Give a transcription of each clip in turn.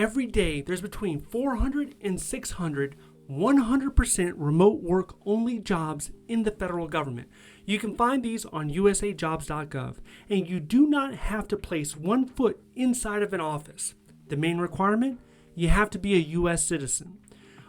every day there's between 400 and 600 100% remote work only jobs in the federal government. You can find these on USAJobs.gov, and you do not have to place one foot inside of an office. The main requirement? You have to be a U.S. citizen.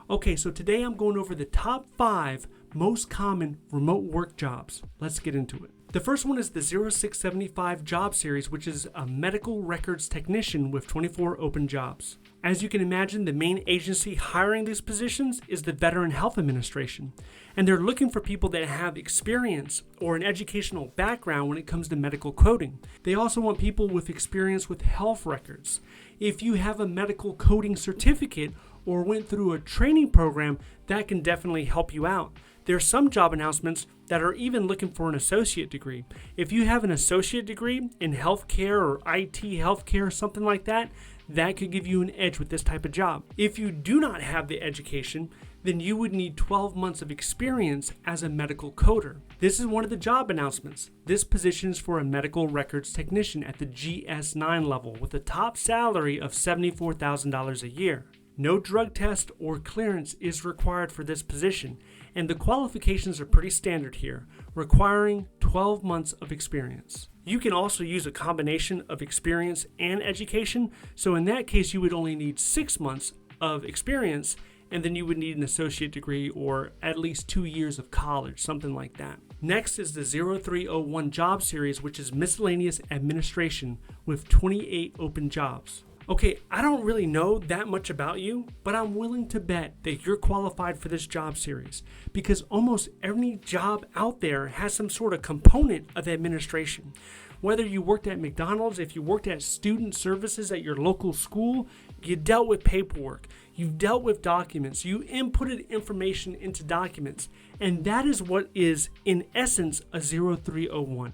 Okay, so today I'm going over the top 5 most common remote work jobs. Let's get into it. The first one is the 0675 job series, which is a medical records technician with 24 open jobs. As you can imagine, the main agency hiring these positions is the Veteran Health Administration, and they're looking for people that have experience or an educational background when it comes to medical coding. They also want people with experience with health records. If you have a medical coding certificate or went through a training program, that can definitely help you out. There are some job announcements that are even looking for an associate degree. If you have an associate degree in healthcare or IT healthcare, something like that, that could give you an edge with this type of job. If you do not have the education, then you would need 12 months of experience as a medical coder. This is one of the job announcements. This position is for a medical records technician at the GS9 level with a top salary of $74,000 a year. No drug test or clearance is required for this position, and the qualifications are pretty standard here, requiring 12 months of experience. You can also use a combination of experience and education, so in that case you would only need 6 months of experience, and then you would need an associate degree or at least 2 years of college, something like that. Next is the 0301 job series, which is miscellaneous administration with 28 open jobs. Okay, I don't really know that much about you, but I'm willing to bet that you're qualified for this job series because almost every job out there has some sort of component of administration. Whether you worked at McDonald's, if you worked at student services at your local school, you dealt with paperwork, you've dealt with documents, you inputted information into documents, and that is what is, in essence, a 0301.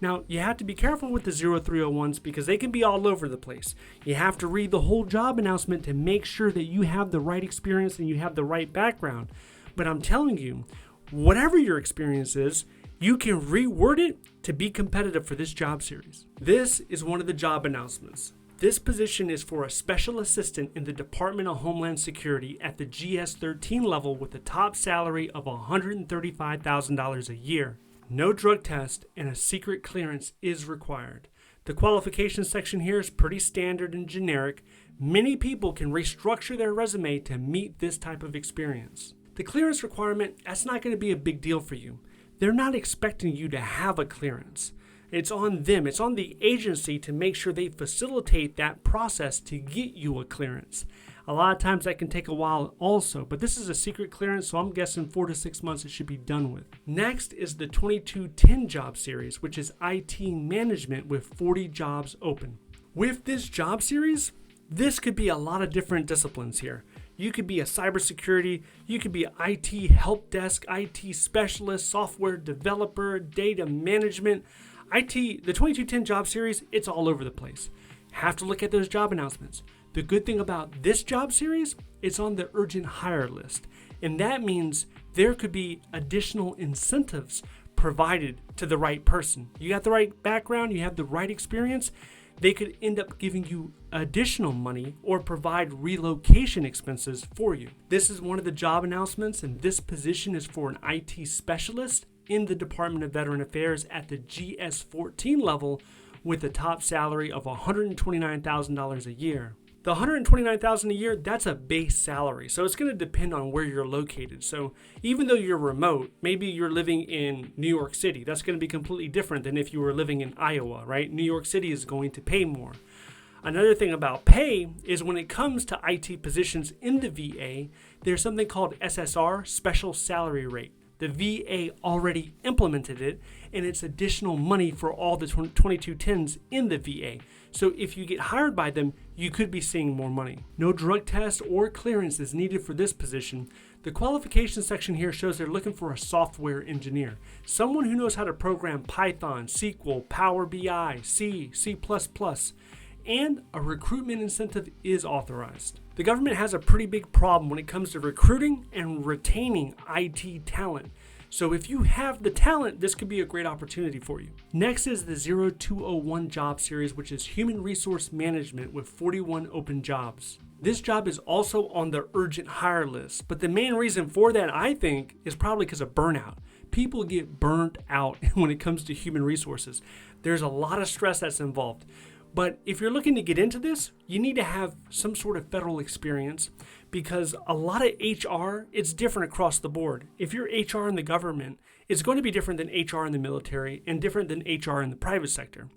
Now, you have to be careful with the 0301s because they can be all over the place. You have to read the whole job announcement to make sure that you have the right experience and you have the right background. But I'm telling you, whatever your experience is, you can reword it to be competitive for this job series. This is one of the job announcements. This position is for a special assistant in the Department of Homeland Security at the GS13 level with a top salary of $135,000 a year. No drug test and a secret clearance is required. The qualifications section here is pretty standard and generic. Many people can restructure their resume to meet this type of experience. The clearance requirement, that's not going to be a big deal for you. They're not expecting you to have a clearance. It's on them. It's on the agency to make sure they facilitate that process to get you a clearance. A lot of times that can take a while also, but this is a secret clearance, so I'm guessing 4 to 6 months it should be done with. Next is the 2210 job series, which is IT management with 40 jobs open. With this job series, this could be a lot of different disciplines here. You could be a cybersecurity, you could be an IT help desk, IT specialist, software developer, data management. The 2210 job series, it's all over the place. Have to look at those job announcements. The good thing about this job series, it's on the urgent hire list. And that means there could be additional incentives provided to the right person. You got the right background, you have the right experience, they could end up giving you additional money or provide relocation expenses for you. This is one of the job announcements, and this position is for an IT specialist in the Department of Veteran Affairs at the GS14 level with a top salary of $129,000 a year. The $129,000 a year, that's a base salary, so it's going to depend on where you're located. So even though you're remote, maybe you're living in New York City, that's going to be completely different than if you were living in Iowa, right? New York City is going to pay more. Another thing about pay is when it comes to IT positions in the VA, there's something called SSR, Special Salary Rate. The VA already implemented it, and it's additional money for all the 2210s in the VA. So if you get hired by them, you could be seeing more money. No drug test or clearance is needed for this position. The qualification section here shows they're looking for a software engineer, someone who knows how to program Python, SQL, Power BI, C, C++, and a recruitment incentive is authorized. The government has a pretty big problem when it comes to recruiting and retaining IT talent. So if you have the talent, this could be a great opportunity for you. Next is the 0201 job series, which is human resource management with 41 open jobs. This job is also on the urgent hire list, but the main reason for that, I think, is probably because of burnout. People get burnt out when it comes to human resources. There's a lot of stress that's involved. But if you're looking to get into this, you need to have some sort of federal experience, because a lot of HR, it's different across the board. If you're HR in the government, it's going to be different than HR in the military and different than HR in the private sector.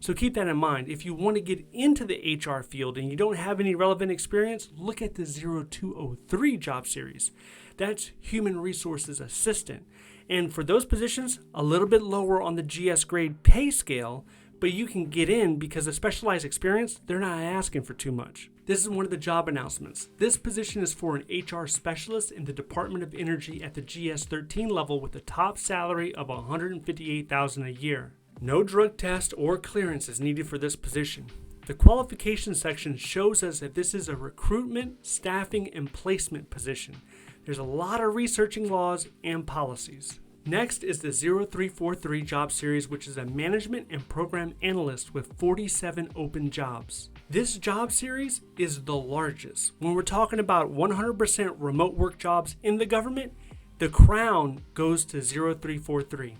So keep that in mind. If you want to get into the HR field and you don't have any relevant experience, look at the 0203 job series. That's Human Resources Assistant. And for those positions, a little bit lower on the GS grade pay scale, but you can get in because of specialized experience, they're not asking for too much. This is one of the job announcements. This position is for an HR specialist in the Department of Energy at the GS13 level with a top salary of $158,000 a year. No drug test or clearance is needed for this position. The qualification section shows us that this is a recruitment, staffing, and placement position. There's a lot of researching laws and policies. Next is the 0343 job series, which is a management and program analyst with 47 open jobs. This job series is the largest. When we're talking about 100% remote work jobs in the government, the crown goes to 0343.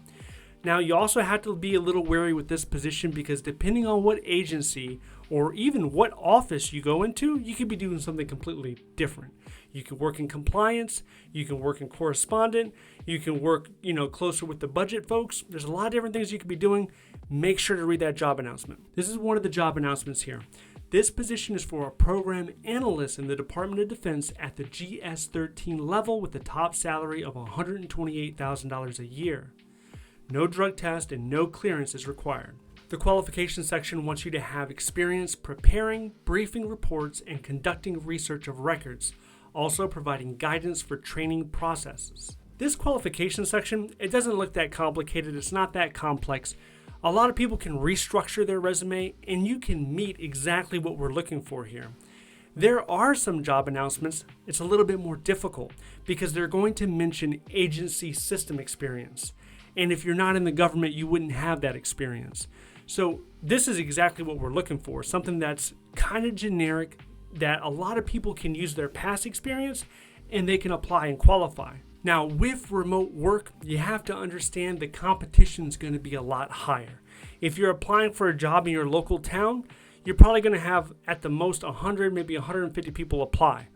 Now, you also have to be a little wary with this position because depending on what agency or even what office you go into, you could be doing something completely different. You can work in compliance, you can work in correspondent, you can work, closer with the budget folks. There's a lot of different things you could be doing. Make sure to read that job announcement. This is one of the job announcements here. This position is for a program analyst in the Department of Defense at the GS13 level with a top salary of $128,000 a year. No drug test and no clearance is required. The qualification section wants you to have experience preparing briefing reports and conducting research of records, also providing guidance for training processes. This qualification section, it doesn't look that complicated. It's not that complex. A lot of people can restructure their resume and you can meet exactly what we're looking for here. There are some job announcements. It's a little bit more difficult because they're going to mention agency system experience. And if you're not in the government, you wouldn't have that experience. So this is exactly what we're looking for, something that's kind of generic, that a lot of people can use their past experience and they can apply and qualify. Now, with remote work, you have to understand the competition is going to be a lot higher. If you're applying for a job in your local town, you're probably going to have at the most 100, maybe 150 people apply.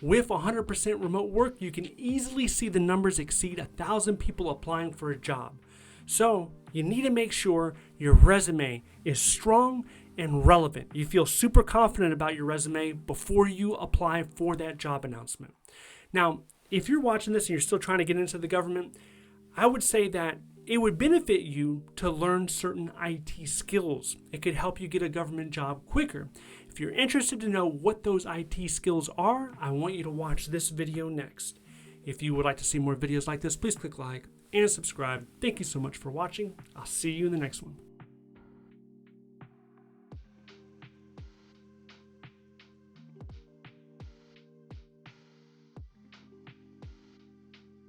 With 100% remote work, you can easily see the numbers exceed 1,000 people applying for a job. So you need to make sure your resume is strong and relevant. You feel super confident about your resume before you apply for that job announcement. Now, if you're watching this and you're still trying to get into the government, I would say that it would benefit you to learn certain IT skills. It could help you get a government job quicker. If you're interested to know what those IT skills are, I want you to watch this video next. If you would like to see more videos like this, please click like and subscribe. Thank you so much for watching. I'll see you in the next one.